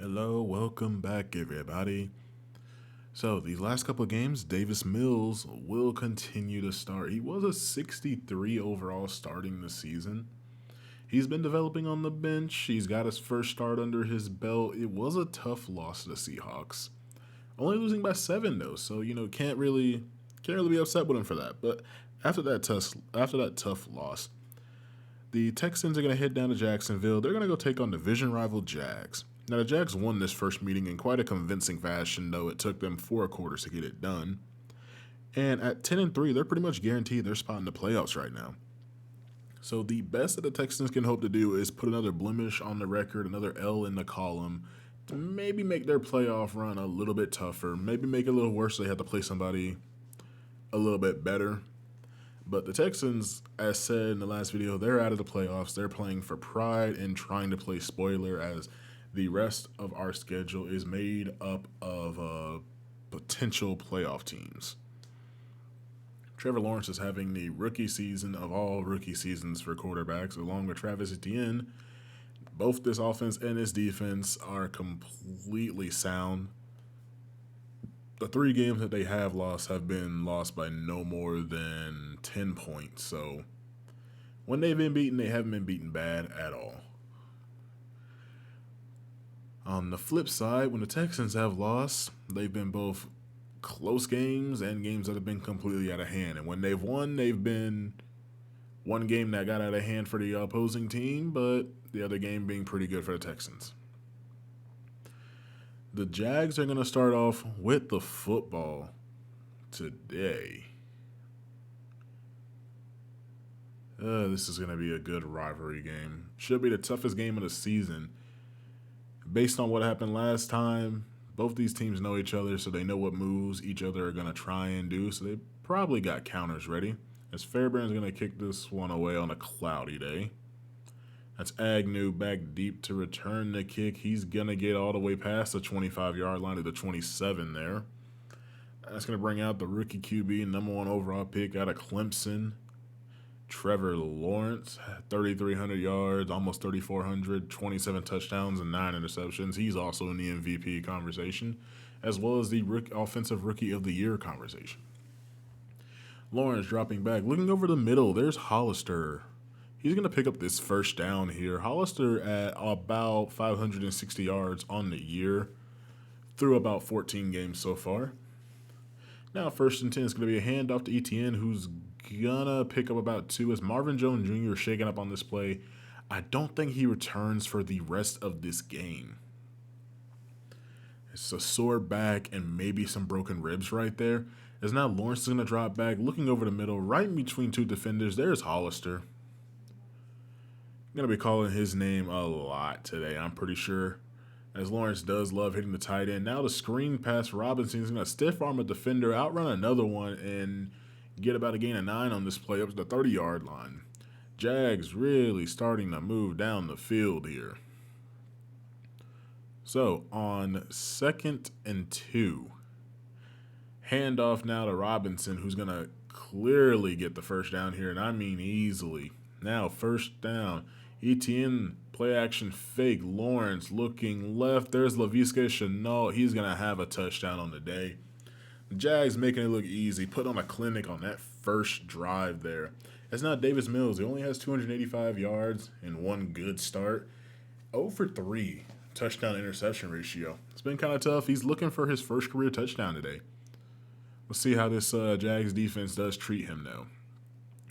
Hello, welcome back, everybody. So, these last couple of games, Davis Mills will continue to start. He was a 63 overall starting the season. He's been developing on the bench. He's got his first start under his belt. It was a tough loss to the Seahawks. Only losing by 7 though, so can't really be upset with him for that. But after that tough loss, the Texans are going to head down to Jacksonville. They're going to go take on division rival Jags. Now, the Jags won this first meeting in quite a convincing fashion, though it took them 4 quarters to get it done. And at 10-3, they're pretty much guaranteed their spot in the playoffs right now. So the best that the Texans can hope to do is put another blemish on the record, another L in the column, to maybe make their playoff run a little bit tougher, maybe make it a little worse so they have to play somebody a little bit better. But the Texans, as said in the last video, they're out of the playoffs. They're playing for pride and trying to play spoiler as the rest of our schedule is made up of potential playoff teams. Trevor Lawrence is having the rookie season of all rookie seasons for quarterbacks, along with Travis Etienne. Both this offense and this defense are completely sound. The 3 games that they have lost have been lost by no more than 10 points. So when they've been beaten, they haven't been beaten bad at all. On the flip side, when the Texans have lost, they've been both close games and games that have been completely out of hand. And when they've won, they've been one game that got out of hand for the opposing team, but the other game being pretty good for the Texans. The Jags are going to start off with the football today. This is going to be a good rivalry game. Should be the toughest game of the season. Based on what happened last time, both these teams know each other, so they know what moves each other are going to try and do, so they probably got counters ready. As Fairbairn's going to kick this one away on a cloudy day. That's Agnew back deep to return the kick. He's going to get all the way past the 25-yard line to the 27 there. That's going to bring out the rookie QB, number 1 overall pick out of Clemson. Trevor Lawrence, 3,300 yards, almost 3,400, 27 touchdowns, and 9 interceptions. He's also in the MVP conversation, as well as the Offensive Rookie of the Year conversation. Lawrence dropping back, looking over the middle. There's Hollister. He's going to pick up this first down here. Hollister at about 560 yards on the year, through about 14 games so far. Now, 1st and 10 is going to be a handoff to Etienne, who's gonna pick up about 2 as Marvin Jones Jr. shaking up on this play. I don't think he returns for the rest of this game. It's a sore back and maybe some broken ribs right there. As now Lawrence is gonna drop back, looking over the middle, right in between 2 defenders. There's Hollister. I'm gonna be calling his name a lot today, I'm pretty sure, as Lawrence does love hitting the tight end. Now the screen pass, Robinson is gonna stiff arm a defender, outrun another one, and get about a gain of 9 on this play up to the 30-yard line. Jags really starting to move down the field here. So on 2nd and 2, handoff now to Robinson, who's going to clearly get the first down here, and I mean easily. Now 1st down. Etienne, play action fake. Lawrence looking left. There's Laviska Shenault. He's going to have a touchdown on the day. The Jags making it look easy, put on a clinic on that first drive there. It's not Davis Mills. He only has 285 yards and 1 good start. 0 for 3 touchdown interception ratio. It's been kind of tough. He's looking for his first career touchdown today. We'll see how this Jags defense does treat him, though.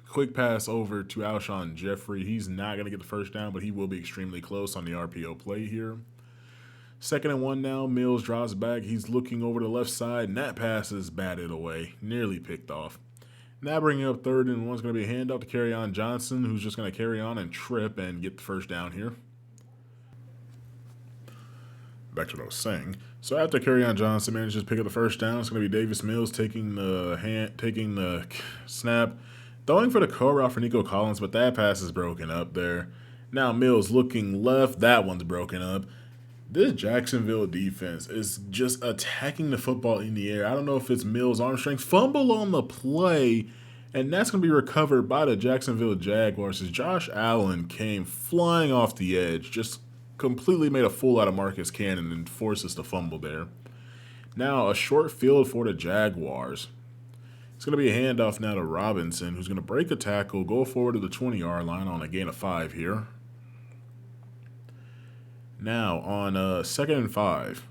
Quick pass over to Alshon Jeffrey. He's not going to get the first down, but he will be extremely close on the RPO play here. 2nd and 1 now. Mills drops back. He's looking over the left side, and that pass is batted away. Nearly picked off. Now bringing up 3rd and 1 is going to be a handoff to Kerryon Johnson, who's just going to carry on and trip and get the first down here. Back to what I was saying. So after Kerryon Johnson manages to pick up the first down, it's going to be Davis Mills taking the snap, throwing for the curl route for Nico Collins, but that pass is broken up there. Now Mills looking left. That one's broken up. This Jacksonville defense is just attacking the football in the air. I don't know if it's Mills' arm strength. Fumble on the play, and that's going to be recovered by the Jacksonville Jaguars as Josh Allen came flying off the edge, just completely made a fool out of Marcus Cannon and forced us to fumble there. Now, a short field for the Jaguars. It's going to be a handoff now to Robinson, who's going to break a tackle, go forward to the 20-yard line on a gain of 5 here. Now, on 2nd and 5,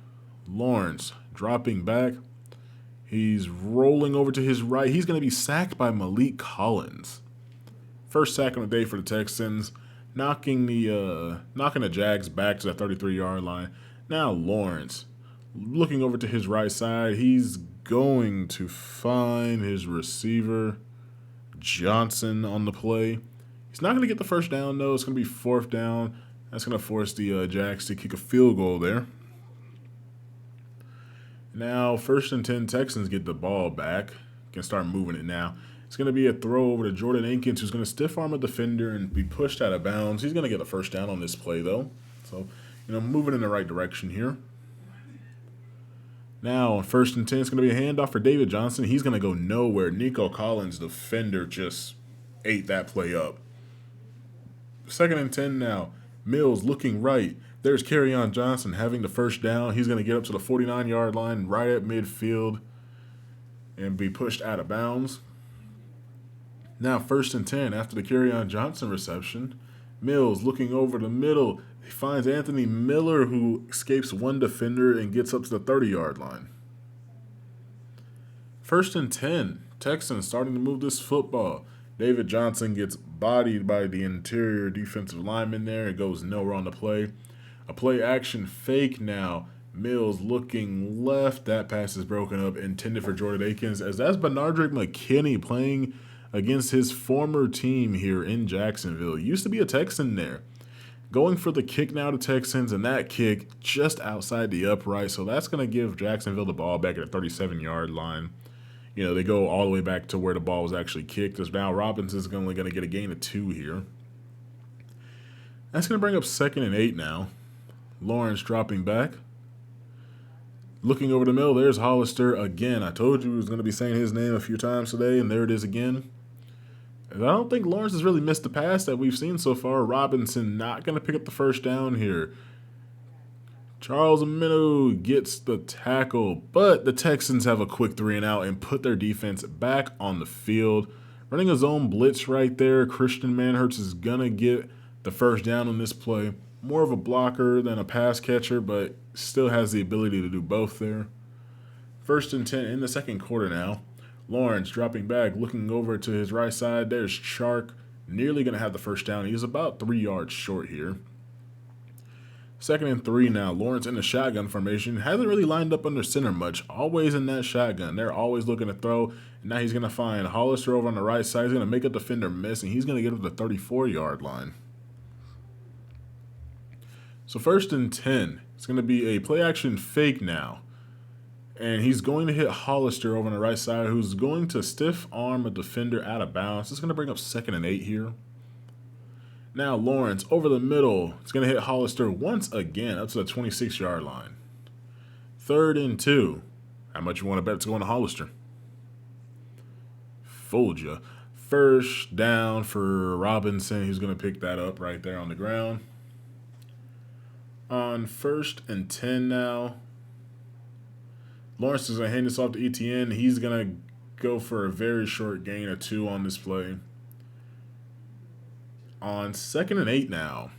Lawrence dropping back. He's rolling over to his right. He's going to be sacked by Malik Collins. First sack of the day for the Texans, knocking the Jags back to the 33-yard line. Now Lawrence looking over to his right side. He's going to find his receiver, Johnson, on the play. He's not going to get the first down, though. It's going to be 4th down. That's going to force the Jags to kick a field goal there. Now, 1st and 10, Texans get the ball back. Can start moving it now. It's going to be a throw over to Jordan Akins, who's going to stiff arm a defender and be pushed out of bounds. He's going to get the first down on this play, though. So, moving in the right direction here. Now, on 1st and 10, it's going to be a handoff for David Johnson. He's going to go nowhere. Nico Collins, defender, just ate that play up. 2nd and 10 now. Mills looking right. There's Kerryon Johnson having the first down. He's going to get up to the 49-yard line right at midfield and be pushed out of bounds. Now 1st and 10 after the Kerryon Johnson reception. Mills looking over the middle. He finds Anthony Miller, who escapes one defender and gets up to the 30-yard line. 1st and 10. Texans starting to move this football. David Johnson gets bodied by the interior defensive lineman there. It goes nowhere on the play. A play action fake now. Mills looking left. That pass is broken up, intended for Jordan Akins, as that's Benardrick McKinney playing against his former team here in Jacksonville. Used to be a Texan there. Going for the kick now to Texans, and that kick just outside the upright. So that's going to give Jacksonville the ball back at the 37-yard line. They go all the way back to where the ball was actually kicked. As now Robinson's only going to get a gain of 2 here. That's going to bring up 2nd and 8 now. Lawrence dropping back. Looking over the middle, there's Hollister again. I told you he was going to be saying his name a few times today, and there it is again. And I don't think Lawrence has really missed the pass that we've seen so far. Robinson not going to pick up the first down here. Charles Amino gets the tackle, but the Texans have a quick 3-and-out and put their defense back on the field. Running a zone blitz right there. Christian Manhurts is going to get the first down on this play. More of a blocker than a pass catcher, but still has the ability to do both there. 1st and 10 in the 2nd quarter now. Lawrence dropping back, looking over to his right side. There's Chark, nearly going to have the first down. He's about 3 yards short here. 2nd and 3 now. Lawrence in the shotgun formation. Hasn't really lined up under center much. Always in that shotgun. They're always looking to throw. And now he's going to find Hollister over on the right side. He's going to make a defender miss, and he's going to get up to the 34-yard line. So 1st and 10. It's going to be a play-action fake now. And he's going to hit Hollister over on the right side, who's going to stiff arm a defender out of bounds. It's going to bring up 2nd and 8 here. Now Lawrence over the middle. It's going to hit Hollister once again up to the 26-yard line. 3rd and 2. How much you want to bet it's going to Hollister? Fooled you. First down for Robinson. He's going to pick that up right there on the ground. On 1st and 10 now. Lawrence is going to hand this off to Etienne. He's going to go for a very short gain of 2 on this play. On 2nd and 8 now.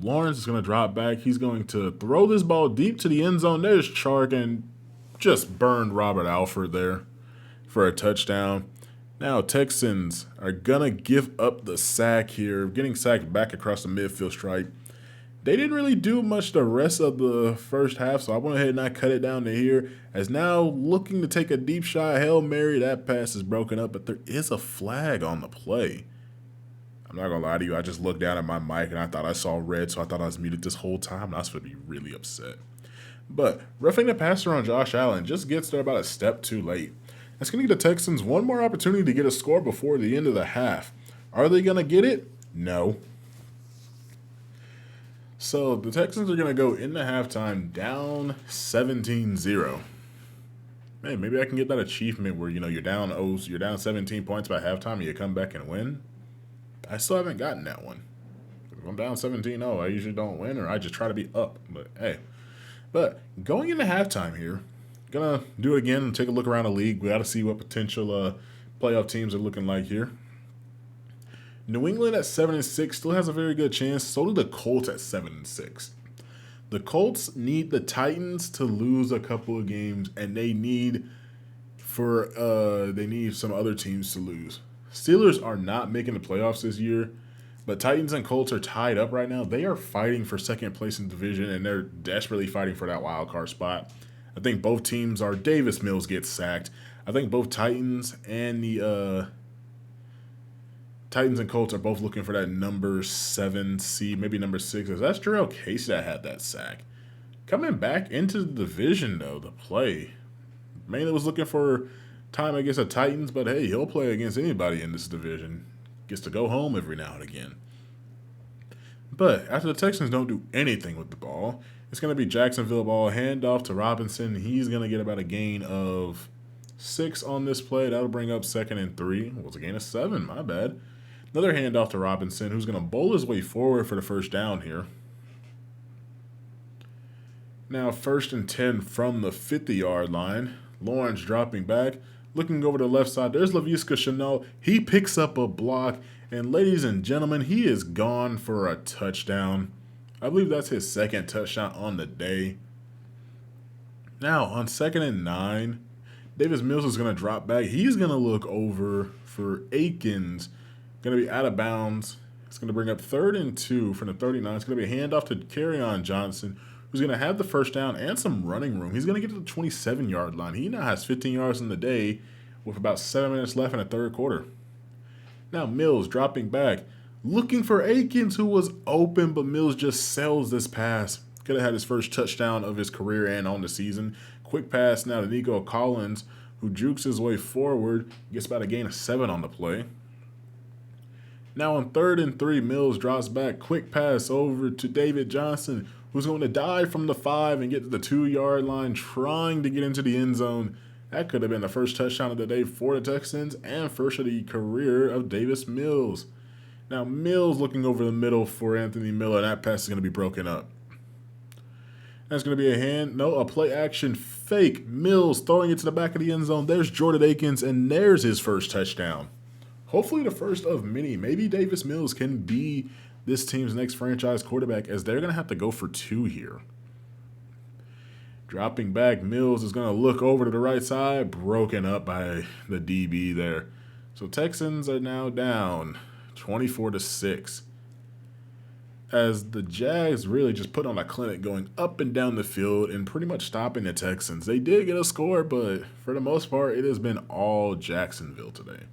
Lawrence is going to drop back. He's going to throw this ball deep to the end zone. There's Chark, and just burned Robert Alford there for a touchdown. Now Texans are going to give up the sack here. Getting sacked back across the midfield stripe. They didn't really do much the rest of the first half, so I went ahead and I cut it down to here. As now looking to take a deep shot, Hail Mary, that pass is broken up, but there is a flag on the play. I'm not going to lie to you, I just looked down at my mic and I thought I saw red, so I thought I was muted this whole time. I was going to be really upset. But roughing the passer on Josh Allen just gets there about a step too late. That's going to give the Texans one more opportunity to get a score before the end of the half. Are they going to get it? No. So the Texans are going to go into halftime down 17-0. Man, maybe I can get that achievement where, you're down 17 points by halftime and you come back and win. I still haven't gotten that one. If I'm down 17-0, I usually don't win, or I just try to be up. But hey. But going into halftime here, gonna do it again and take a look around the league. We got to see what potential playoff teams are looking like here. New England at 7-6 still has a very good chance. So do the Colts at 7-6. The Colts need the Titans to lose a couple of games, and they need some other teams to lose. Steelers are not making the playoffs this year, but Titans and Colts are tied up right now. They are fighting for second place in the division, and they're desperately fighting for that wild card spot. I think both teams are. Davis Mills gets sacked. I think both Titans and the Titans and Colts are both looking for that number 7 seed, maybe number 6. That's Jarrell Casey that had that sack. Coming back into the division, though, the play. Mainly was looking for time against the Titans, but hey, he'll play against anybody in this division. Gets to go home every now and again. But after the Texans don't do anything with the ball, it's going to be Jacksonville ball, handoff to Robinson. He's going to get about a gain of 6 on this play. That'll bring up 2nd and 3. Well, it's a gain of 7, my bad. Another handoff to Robinson, who's going to bowl his way forward for the first down here. Now 1st and 10 from the 50-yard line. Lawrence dropping back. Looking over the left side, there's Laviska Shenault. He picks up a block. And ladies and gentlemen, he is gone for a touchdown. I believe that's his 2nd touchdown on the day. Now, on 2nd and 9, Davis Mills is going to drop back. He's going to look over for Akins. Going to be out of bounds. It's going to bring up 3rd and 2 from the 39. It's going to be a handoff to Kerryon Johnson, who's going to have the first down and some running room. He's going to get to the 27-yard line. He now has 15 yards in the day with about 7 minutes left in the third quarter. Now Mills dropping back, looking for Akins, who was open, but Mills just sells this pass. Could have had his first touchdown of his career and on the season. Quick pass now to Nico Collins, who jukes his way forward, gets about a gain of 7 on the play. Now on 3rd and 3, Mills drops back, quick pass over to David Johnson, who's going to dive from the 5 and get to the 2-yard line, trying to get into the end zone. That could have been the first touchdown of the day for the Texans and first of the career of Davis Mills. Now Mills looking over the middle for Anthony Miller. That pass is going to be broken up. That's going to be a play action fake. Mills throwing it to the back of the end zone. There's Jordan Akins, and there's his first touchdown. Hopefully the first of many. Maybe Davis Mills can be this team's next franchise quarterback, as they're going to have to go for 2 here. Dropping back, Mills is going to look over to the right side, broken up by the DB there. So Texans are now down 24-6. As the Jags really just put on a clinic going up and down the field and pretty much stopping the Texans. They did get a score, but for the most part, it has been all Jacksonville today.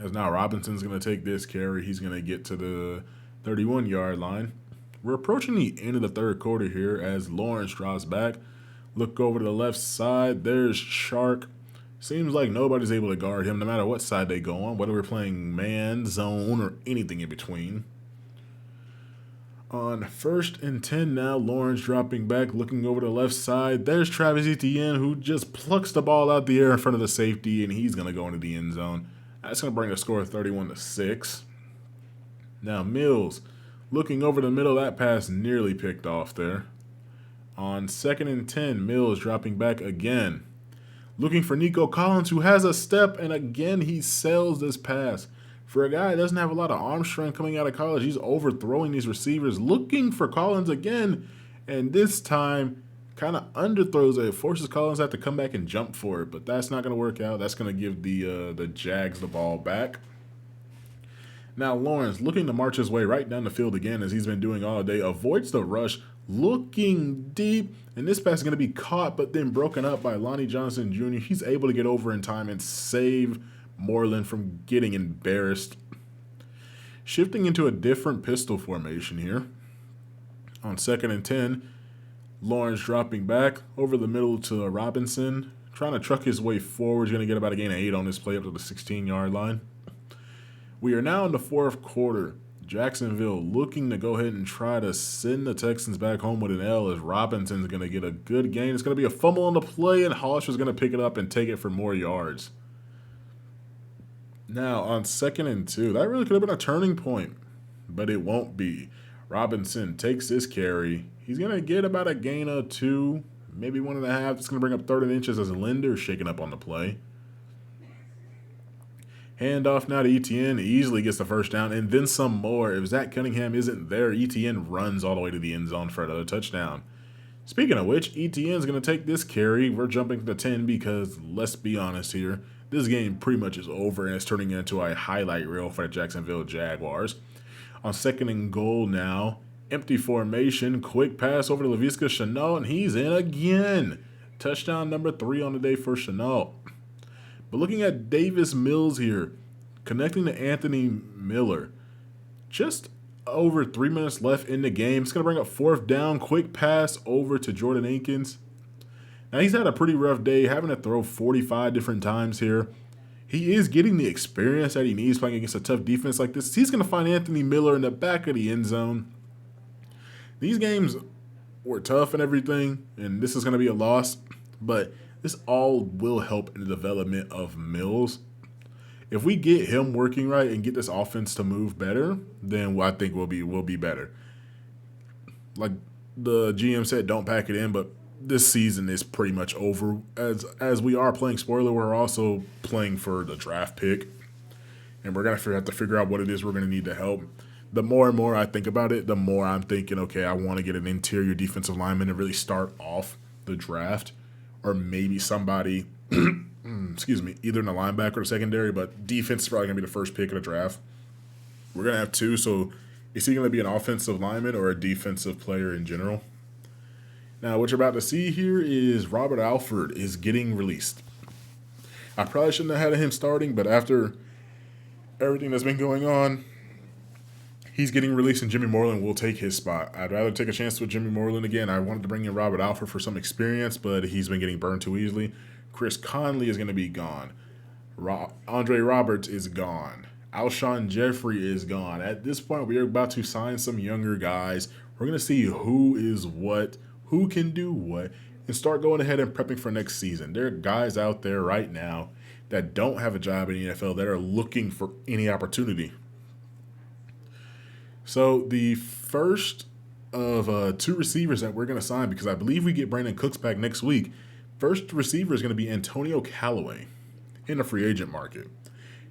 As now Robinson's going to take this carry. He's going to get to the 31-yard line. We're approaching the end of the third quarter here as Lawrence drops back. Look over to the left side. There's Shark. Seems like nobody's able to guard him no matter what side they go on, whether we're playing man, zone, or anything in between. On 1st and 10 now, Lawrence dropping back, looking over to the left side. There's Travis Etienne, who just plucks the ball out the air in front of the safety, and he's going to go into the end zone. That's going to bring a score of 31-6. Now Mills looking over the middle. That pass nearly picked off there. On 2nd and 10, Mills dropping back again. Looking for Nico Collins, who has a step, and again he sells this pass. For a guy that doesn't have a lot of arm strength coming out of college, he's overthrowing these receivers. Looking for Collins again, and this time kind of underthrows it. It forces Collins to have to come back and jump for it, but that's not going to work out. That's going to give the Jags the ball back. Now Lawrence looking to march his way right down the field again, as he's been doing all day. Avoids the rush, looking deep, and this pass is going to be caught but then broken up by Lonnie Johnson Jr. He's able to get over in time and save Moreland from getting embarrassed. Shifting into a different pistol formation here. On 2nd and 10, Lawrence dropping back over the middle to Robinson, trying to truck his way forward. He's going to get about a gain of 8 on this play up to the 16-yard line. We are now in the fourth quarter. Jacksonville looking to go ahead and try to send the Texans back home with an L, as Robinson's going to get a good gain. It's going to be a fumble on the play, and Hollister's going to pick it up and take it for more yards. Now, on 2nd and 2, that really could have been a turning point. but it won't be. Robinson takes this carry. He's going to get about a gain of 2, maybe 1.5. It's going to bring up 3rd and inches as Linder shaking up on the play. Handoff now to Etienne. Easily gets the first down and then some more. If Zach Cunningham isn't there, Etienne runs all the way to the end zone for another touchdown. Speaking of which, Etienne's going to take this carry. We're jumping to 10 because, let's be honest here, this game pretty much is over and it's turning into a highlight reel for the Jacksonville Jaguars. On 2nd and goal now, empty formation, quick pass over to Laviska Shenault, and he's in again. Touchdown number 3 on the day for Shenault. But looking at Davis Mills here, connecting to Anthony Miller. Just over 3 minutes left in the game. It's going to bring up 4th down. Quick pass over to Jordan Akins. Now, he's had a pretty rough day, having to throw 45 different times here. He is getting the experience that he needs playing against a tough defense like this. He's going to find Anthony Miller in the back of the end zone. These games were tough and everything, and this is going to be a loss, but this all will help in the development of Mills. If we get him working right and get this offense to move better, then I think we'll be better. Like the GM said, don't pack it in, but this season is pretty much over. As we are playing spoiler, we're also playing for the draft pick, and we're gonna have to figure out what it is we're gonna need to help. The more and more I think about it, the more I'm thinking, okay, I want to get an interior defensive lineman and really start off the draft, or maybe somebody, excuse me, either in the linebacker or secondary, but defense is probably going to be the first pick of the draft. We're going to have 2, so is he going to be an offensive lineman or a defensive player in general? Now, what you're about to see here is Robert Alford is getting released. I probably shouldn't have had him starting, but after everything that's been going on, he's getting released and Jimmy Moreland will take his spot. I'd rather take a chance with Jimmy Moreland again. I wanted to bring in Robert Alford for some experience, but he's been getting burned too easily. Chris Conley is going to be gone. Andre Roberts is gone. Alshon Jeffrey is gone. At this point, we are about to sign some younger guys. We're going to see who is what, who can do what, and start going ahead and prepping for next season. There are guys out there right now that don't have a job in the NFL that are looking for any opportunity. So the first of 2 receivers that we're going to sign, because I believe we get Brandon Cooks back next week, first receiver is going to be Antonio Callaway in the free agent market.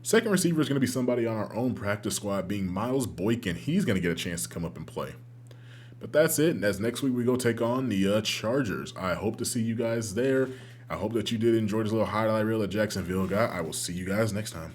Second receiver is going to be somebody on our own practice squad, being Miles Boykin. He's going to get a chance to come up and play. But that's it. And as next week we go take on the Chargers. I hope to see you guys there. I hope that you did enjoy this little highlight reel at Jacksonville. I will see you guys next time.